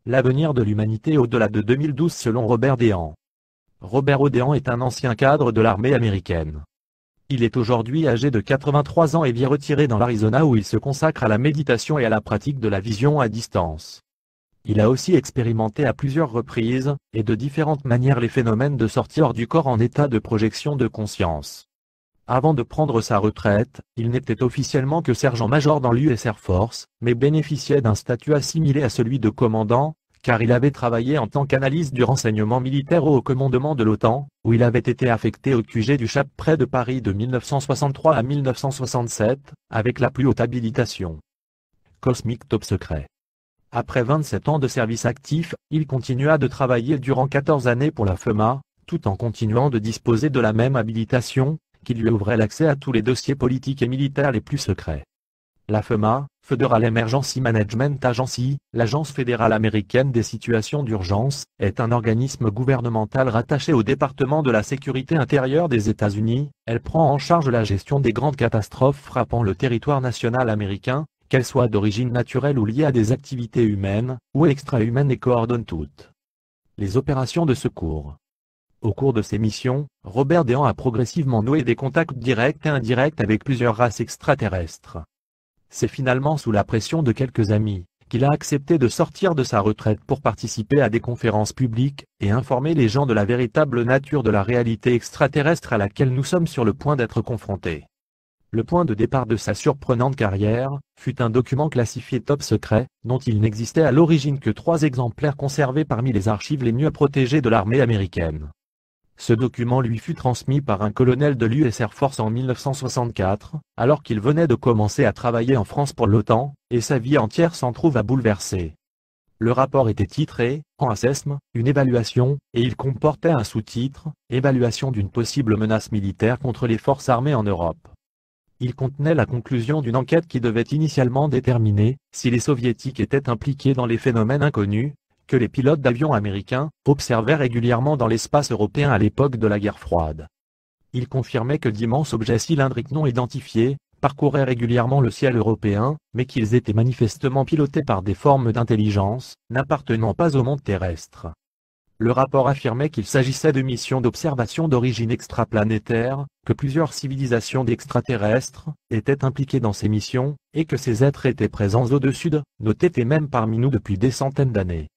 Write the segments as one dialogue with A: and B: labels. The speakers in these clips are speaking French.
A: l'avenir de l'humanité au-delà de 2012 selon Robert Déhan. Robert Déhan est un ancien cadre de l'armée américaine. Il est aujourd'hui âgé de 83 ans et vit retiré dans l'Arizona où il se consacre à la méditation et à la pratique de la vision à distance. Il a aussi expérimenté à plusieurs reprises, et de différentes manières les phénomènes de sortie hors du corps en état de projection de conscience. Avant de prendre sa retraite, il n'était officiellement que sergent-major dans l'US Air Force, mais bénéficiait d'un statut assimilé à celui de commandant, car il avait travaillé en tant qu'analyste du renseignement militaire au haut commandement de l'OTAN, où il avait été affecté au QG du Chap près de Paris de 1963 à 1967, avec la plus haute habilitation. Cosmique top secret. Après 27 ans de service actif, il continua de travailler durant 14 années pour la FEMA, tout en continuant de disposer de la même habilitation, qui lui ouvrait l'accès à tous les dossiers politiques et militaires les plus secrets. La FEMA, Federal Emergency Management Agency, l'Agence fédérale américaine des situations d'urgence, est un organisme gouvernemental rattaché au département de la sécurité intérieure des États-Unis. Elle prend en charge la gestion des grandes catastrophes frappant le territoire national américain, qu'elles soient d'origine naturelle ou liées à des activités humaines, ou extra-humaines et coordonne toutes les opérations de secours. Au cours de ses missions, Robert Déhan a progressivement noué des contacts directs et indirects avec plusieurs races extraterrestres. C'est finalement sous la pression de quelques amis, qu'il a accepté de sortir de sa retraite pour participer à des conférences publiques, et informer les gens de la véritable nature de la réalité extraterrestre à laquelle nous sommes sur le point d'être confrontés. Le point de départ de sa surprenante carrière, fut un document classifié top secret, dont il n'existait à l'origine que 3 exemplaires conservés parmi les archives les mieux protégées de l'armée américaine. Ce document lui fut transmis par un colonel de l'US Air Force en 1964, alors qu'il venait de commencer à travailler en France pour l'OTAN, et sa vie entière s'en trouve à bouleverser. Le rapport était titré « En assessment, une évaluation » et il comportait un sous-titre « Évaluation d'une possible menace militaire contre les forces armées en Europe ». Il contenait la conclusion d'une enquête qui devait initialement déterminer si les soviétiques étaient impliqués dans les phénomènes inconnus que les pilotes d'avions américains observaient régulièrement dans l'espace européen à l'époque de la guerre froide. Il confirmait que d'immenses objets cylindriques non identifiés parcouraient régulièrement le ciel européen, mais qu'ils étaient manifestement pilotés par des formes d'intelligence n'appartenant pas au monde terrestre. Le rapport affirmait qu'il s'agissait de missions d'observation d'origine extraplanétaire, que plusieurs civilisations d'extraterrestres étaient impliquées dans ces missions, et que ces êtres étaient présents au-dessus de nos têtes et même parmi nous depuis des centaines d'années.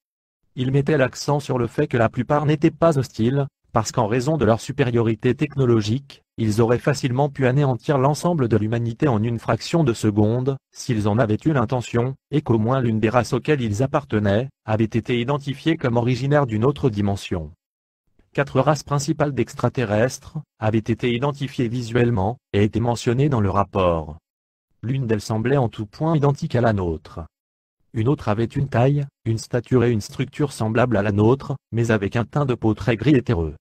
A: Il mettait l'accent sur le fait que la plupart n'étaient pas hostiles, parce qu'en raison de leur supériorité technologique, ils auraient facilement pu anéantir l'ensemble de l'humanité en une fraction de seconde, s'ils en avaient eu l'intention, et qu'au moins l'une des races auxquelles ils appartenaient, avait été identifiée comme originaire d'une autre dimension. 4 races principales d'extraterrestres avaient été identifiées visuellement, et étaient mentionnées dans le rapport. L'une d'elles semblait en tout point identique à la nôtre. Une autre avait une taille, une stature et une structure semblables à la nôtre, mais avec un teint de peau très gris et terreux.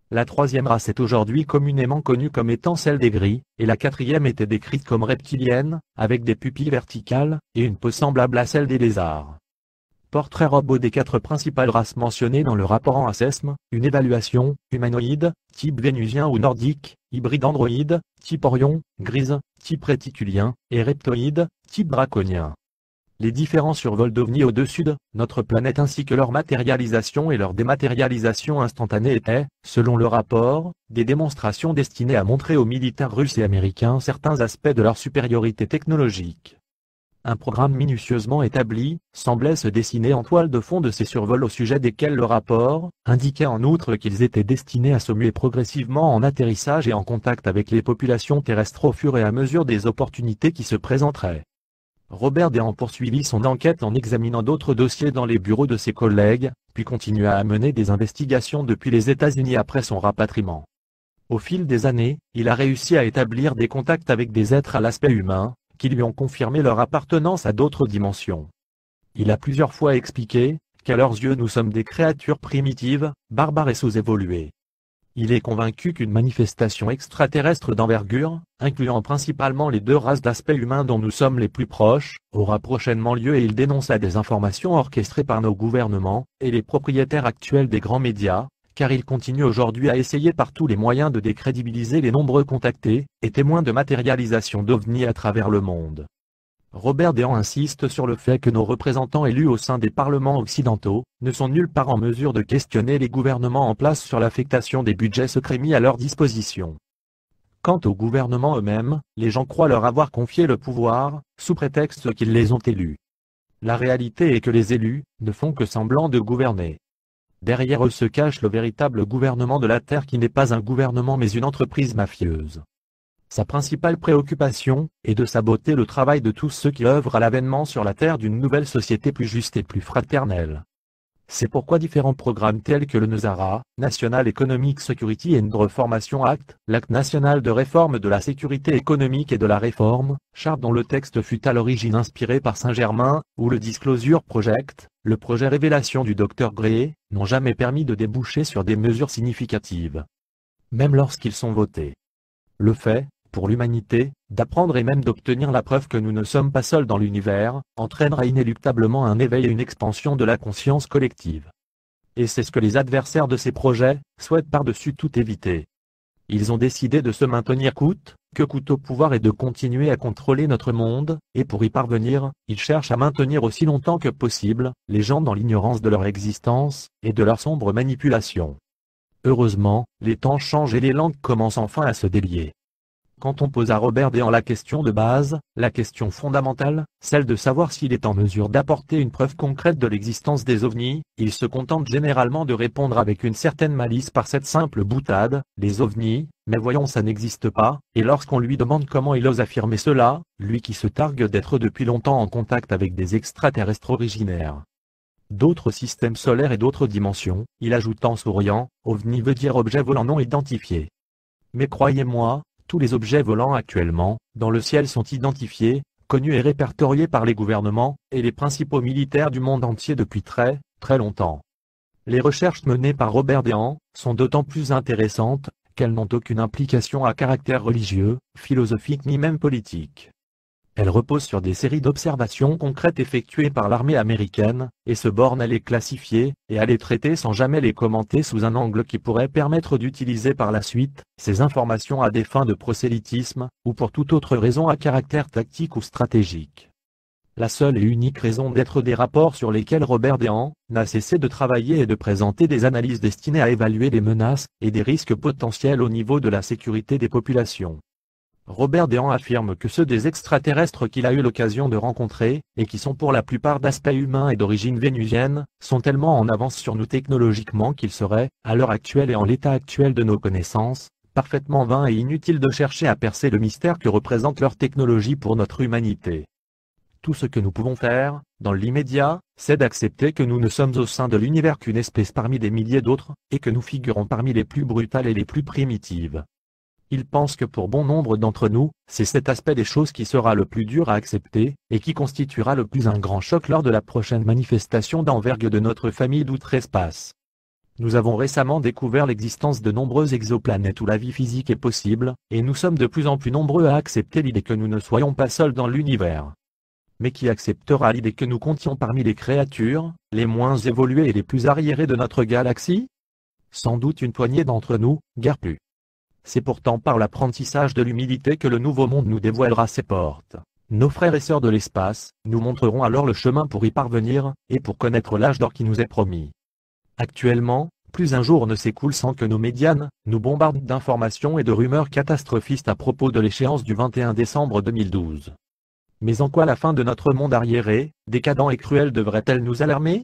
A: La 3e race est aujourd'hui communément connue comme étant celle des gris, et la 4e était décrite comme reptilienne, avec des pupilles verticales, et une peau semblable à celle des lézards. Portrait robot des 4 principales races mentionnées dans le rapport en assessment, une évaluation, humanoïde, type vénusien ou nordique, hybride androïde, type Orion, grise, type réticulien, et reptoïde, type draconien. Les différents survols d'OVNI au-dessus de notre planète ainsi que leur matérialisation et leur dématérialisation instantanée étaient, selon le rapport, des démonstrations destinées à montrer aux militaires russes et américains certains aspects de leur supériorité technologique. Un programme minutieusement établi semblait se dessiner en toile de fond de ces survols au sujet desquels le rapport indiquait en outre qu'ils étaient destinés à se muer progressivement en atterrissage et en contact avec les populations terrestres au fur et à mesure des opportunités qui se présenteraient. Robert Déhan poursuivit son enquête en examinant d'autres dossiers dans les bureaux de ses collègues, puis continua à mener des investigations depuis les États-Unis après son rapatriement. Au fil des années, il a réussi à établir des contacts avec des êtres à l'aspect humain, qui lui ont confirmé leur appartenance à d'autres dimensions. Il a plusieurs fois expliqué qu'à leurs yeux nous sommes des créatures primitives, barbares et sous-évoluées. Il est convaincu qu'une manifestation extraterrestre d'envergure, incluant principalement les 2 races d'aspect humain dont nous sommes les plus proches, aura prochainement lieu et il dénonça des informations orchestrées par nos gouvernements et les propriétaires actuels des grands médias, car il continue aujourd'hui à essayer par tous les moyens de décrédibiliser les nombreux contactés et témoins de matérialisation d'OVNI à travers le monde. Robert Déhan insiste sur le fait que nos représentants élus au sein des parlements occidentaux ne sont nulle part en mesure de questionner les gouvernements en place sur l'affectation des budgets secrets mis à leur disposition. Quant aux gouvernements eux-mêmes, les gens croient leur avoir confié le pouvoir, sous prétexte qu'ils les ont élus. La réalité est que les élus ne font que semblant de gouverner. Derrière eux se cache le véritable gouvernement de la Terre qui n'est pas un gouvernement mais une entreprise mafieuse. Sa principale préoccupation est de saboter le travail de tous ceux qui œuvrent à l'avènement sur la Terre d'une nouvelle société plus juste et plus fraternelle. C'est pourquoi différents programmes tels que le NESARA, National Economic Security and Reformation Act, l'Acte national de réforme de la sécurité économique et de la réforme, charte dont le texte fut à l'origine inspiré par Saint-Germain, ou le Disclosure Project, le projet Révélation du Dr Gray, n'ont jamais permis de déboucher sur des mesures significatives. Même lorsqu'ils sont votés. Le fait, pour l'humanité, d'apprendre et même d'obtenir la preuve que nous ne sommes pas seuls dans l'univers, entraînera inéluctablement un éveil et une expansion de la conscience collective. Et c'est ce que les adversaires de ces projets souhaitent par-dessus tout éviter. Ils ont décidé de se maintenir coûte que coûte au pouvoir et de continuer à contrôler notre monde, et pour y parvenir, ils cherchent à maintenir aussi longtemps que possible les gens dans l'ignorance de leur existence et de leur sombre manipulation. Heureusement, les temps changent et les langues commencent enfin à se délier. Quand on pose à Robert Déhan la question de base, la question fondamentale, celle de savoir s'il est en mesure d'apporter une preuve concrète de l'existence des ovnis, il se contente généralement de répondre avec une certaine malice par cette simple boutade, les ovnis, mais voyons ça n'existe pas, et lorsqu'on lui demande comment il ose affirmer cela, lui qui se targue d'être depuis longtemps en contact avec des extraterrestres originaires d'autres systèmes solaires et d'autres dimensions, il ajoute en souriant, ovni veut dire objet volant non identifié. Mais croyez-moi, tous les objets volants actuellement, dans le ciel sont identifiés, connus et répertoriés par les gouvernements, et les principaux militaires du monde entier depuis très, très longtemps. Les recherches menées par Robert Déhan sont d'autant plus intéressantes, qu'elles n'ont aucune implication à caractère religieux, philosophique ni même politique. Elles reposent sur des séries d'observations concrètes effectuées par l'armée américaine, et se bornent à les classifier, et à les traiter sans jamais les commenter sous un angle qui pourrait permettre d'utiliser par la suite ces informations à des fins de prosélytisme, ou pour toute autre raison à caractère tactique ou stratégique. La seule et unique raison d'être des rapports sur lesquels Robert Déhan n'a cessé de travailler est de présenter des analyses destinées à évaluer les menaces et des risques potentiels au niveau de la sécurité des populations. Robert Déhan affirme que ceux des extraterrestres qu'il a eu l'occasion de rencontrer, et qui sont pour la plupart d'aspect humain et d'origine vénusienne, sont tellement en avance sur nous technologiquement qu'il serait, à l'heure actuelle et en l'état actuel de nos connaissances, parfaitement vain et inutile de chercher à percer le mystère que représente leur technologie pour notre humanité. Tout ce que nous pouvons faire, dans l'immédiat, c'est d'accepter que nous ne sommes au sein de l'univers qu'une espèce parmi des milliers d'autres, et que nous figurons parmi les plus brutales et les plus primitives. Il pense que pour bon nombre d'entre nous, c'est cet aspect des choses qui sera le plus dur à accepter, et qui constituera le plus un grand choc lors de la prochaine manifestation d'envergure de notre famille d'outre-espace. Nous avons récemment découvert l'existence de nombreuses exoplanètes où la vie physique est possible, et nous sommes de plus en plus nombreux à accepter l'idée que nous ne soyons pas seuls dans l'univers. Mais qui acceptera l'idée que nous comptions parmi les créatures, les moins évoluées et les plus arriérées de notre galaxie? Sans doute une poignée d'entre nous, guère plus. C'est pourtant par l'apprentissage de l'humilité que le nouveau monde nous dévoilera ses portes. Nos frères et sœurs de l'espace nous montreront alors le chemin pour y parvenir, et pour connaître l'âge d'or qui nous est promis. Actuellement, plus un jour ne s'écoule sans que nos médias nous bombardent d'informations et de rumeurs catastrophistes à propos de l'échéance du 21 décembre 2012. Mais en quoi la fin de notre monde arriéré, décadent et cruel devrait-elle nous alarmer?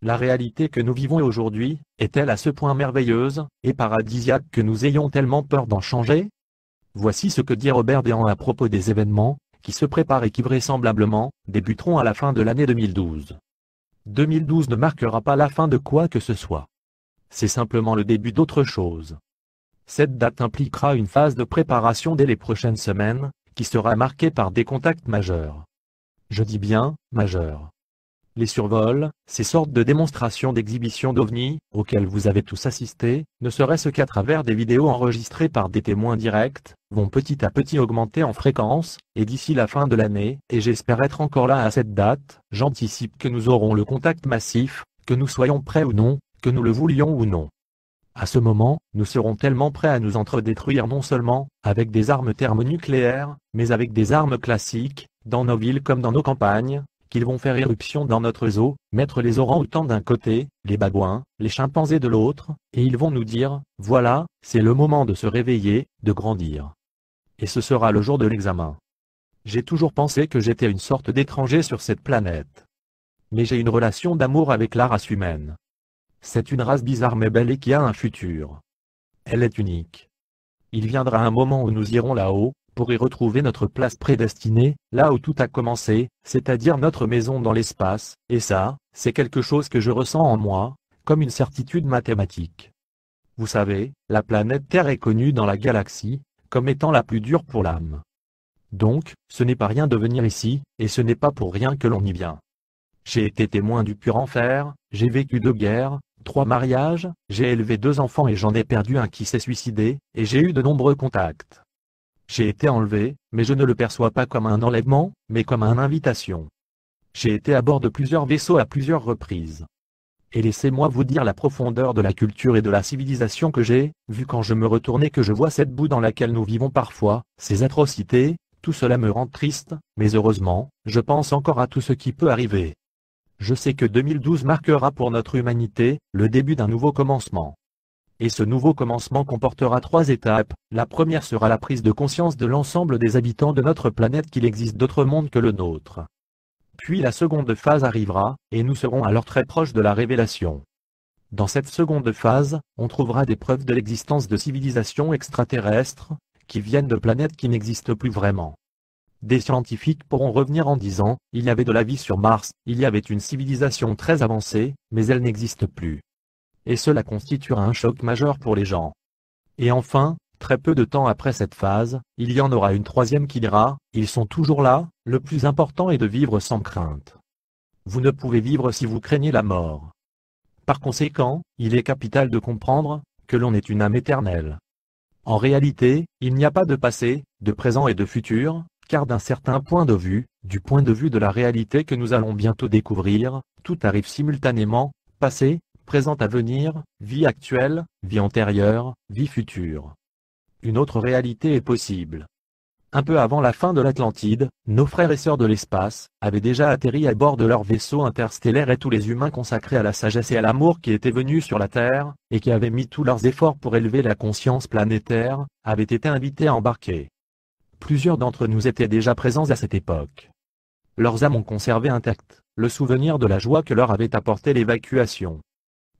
A: La réalité que nous vivons aujourd'hui, est-elle à ce point merveilleuse et paradisiaque que nous ayons tellement peur d'en changer? Voici ce que dit Robert Déhan à propos des événements qui se préparent et qui vraisemblablement débuteront à la fin de l'année 2012. 2012 ne marquera pas la fin de quoi que ce soit. C'est simplement le début d'autre chose. Cette date impliquera une phase de préparation dès les prochaines semaines, qui sera marquée par des contacts majeurs. Je dis bien, majeurs. Les survols, ces sortes de démonstrations d'exhibition d'ovnis, auxquelles vous avez tous assisté, ne serait-ce qu'à travers des vidéos enregistrées par des témoins directs, vont petit à petit augmenter en fréquence, et d'ici la fin de l'année, et j'espère être encore là à cette date, j'anticipe que nous aurons le contact massif, que nous soyons prêts ou non, que nous le voulions ou non. À ce moment, nous serons tellement prêts à nous entre-détruire non seulement avec des armes thermonucléaires, mais avec des armes classiques, dans nos villes comme dans nos campagnes, qu'ils vont faire éruption dans notre zoo, mettre les orang-outans d'un côté, les babouins, les chimpanzés de l'autre, et ils vont nous dire, voilà, c'est le moment de se réveiller, de grandir. Et ce sera le jour de l'examen. J'ai toujours pensé que j'étais une sorte d'étranger sur cette planète. Mais j'ai une relation d'amour avec la race humaine. C'est une race bizarre mais belle et qui a un futur. Elle est unique. Il viendra un moment où nous irons là-haut, pour y retrouver notre place prédestinée, là où tout a commencé, c'est-à-dire notre maison dans l'espace, et ça, c'est quelque chose que je ressens en moi, comme une certitude mathématique. Vous savez, la planète Terre est connue dans la galaxie, comme étant la plus dure pour l'âme. Donc, ce n'est pas rien de venir ici, et ce n'est pas pour rien que l'on y vient. J'ai été témoin du pur enfer, j'ai vécu 2 guerres, 3 mariages, j'ai élevé 2 enfants et j'en ai perdu un qui s'est suicidé, et j'ai eu de nombreux contacts. J'ai été enlevé, mais je ne le perçois pas comme un enlèvement, mais comme une invitation. J'ai été à bord de plusieurs vaisseaux à plusieurs reprises. Et laissez-moi vous dire la profondeur de la culture et de la civilisation que j'ai, vu quand je me retourne et que je vois cette boue dans laquelle nous vivons parfois, ces atrocités, tout cela me rend triste, mais heureusement, je pense encore à tout ce qui peut arriver. Je sais que 2012 marquera pour notre humanité, le début d'un nouveau commencement. Et ce nouveau commencement comportera 3 étapes. La première sera la prise de conscience de l'ensemble des habitants de notre planète qu'il existe d'autres mondes que le nôtre. Puis la seconde phase arrivera, et nous serons alors très proches de la révélation. Dans cette seconde phase, on trouvera des preuves de l'existence de civilisations extraterrestres, qui viennent de planètes qui n'existent plus vraiment. Des scientifiques pourront revenir en disant, il y avait de la vie sur Mars, il y avait une civilisation très avancée, mais elle n'existe plus. Et cela constituera un choc majeur pour les gens. Et enfin, très peu de temps après cette phase, il y en aura une troisième qui dira, ils sont toujours là, le plus important est de vivre sans crainte. Vous ne pouvez vivre si vous craignez la mort. Par conséquent, il est capital de comprendre que l'on est une âme éternelle. En réalité, il n'y a pas de passé, de présent et de futur, car d'un certain point de vue, du point de vue de la réalité que nous allons bientôt découvrir, tout arrive simultanément, passé, présent à venir, vie actuelle, vie antérieure, vie future. Une autre réalité est possible. Un peu avant la fin de l'Atlantide, nos frères et sœurs de l'espace avaient déjà atterri à bord de leur vaisseau interstellaire et tous les humains consacrés à la sagesse et à l'amour qui étaient venus sur la Terre, et qui avaient mis tous leurs efforts pour élever la conscience planétaire, avaient été invités à embarquer. Plusieurs d'entre nous étaient déjà présents à cette époque. Leurs âmes ont conservé intact le souvenir de la joie que leur avait apporté l'évacuation.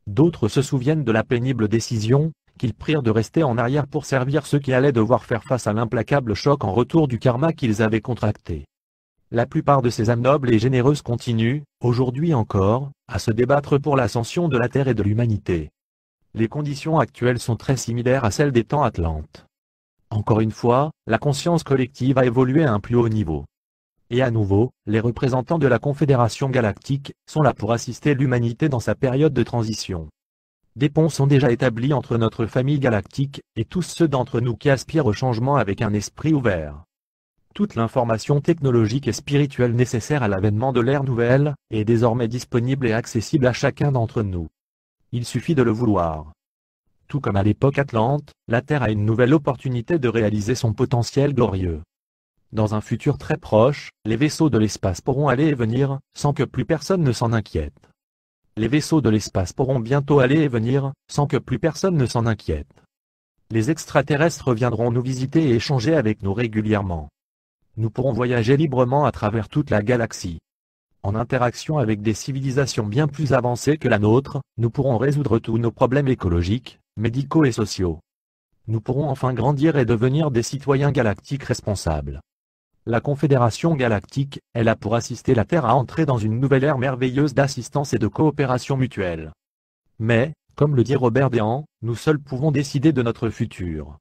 A: D'autres se souviennent de la pénible décision qu'ils prirent de rester en arrière pour servir ceux qui allaient devoir faire face à l'implacable choc en retour du karma qu'ils avaient contracté. La plupart de ces âmes nobles et généreuses continuent, aujourd'hui encore, à se débattre pour l'ascension de la Terre et de l'humanité. Les conditions actuelles sont très similaires à celles des temps Atlantes. Encore une fois, la conscience collective a évolué à un plus haut niveau. Et à nouveau, les représentants de la Confédération Galactique sont là pour assister l'humanité dans sa période de transition. Des ponts sont déjà établis entre notre famille galactique et tous ceux d'entre nous qui aspirent au changement avec un esprit ouvert. Toute l'information technologique et spirituelle nécessaire à l'avènement de l'ère nouvelle est désormais disponible et accessible à chacun d'entre nous. Il suffit de le vouloir. Tout comme à l'époque Atlante, la Terre a une nouvelle opportunité de réaliser son potentiel glorieux. Dans un futur très proche, les vaisseaux de l'espace pourront aller et venir, sans que plus personne ne s'en inquiète. Les vaisseaux de l'espace pourront bientôt aller et venir, sans que plus personne ne s'en inquiète. Les extraterrestres viendront nous visiter et échanger avec nous régulièrement. Nous pourrons voyager librement à travers toute la galaxie. En interaction avec des civilisations bien plus avancées que la nôtre, nous pourrons résoudre tous nos problèmes écologiques, médicaux et sociaux. Nous pourrons enfin grandir et devenir des citoyens galactiques responsables. La Confédération Galactique est là pour assister la Terre à entrer dans une nouvelle ère merveilleuse d'assistance et de coopération mutuelle. Mais, comme le dit Robert Déhan, nous seuls pouvons décider de notre futur.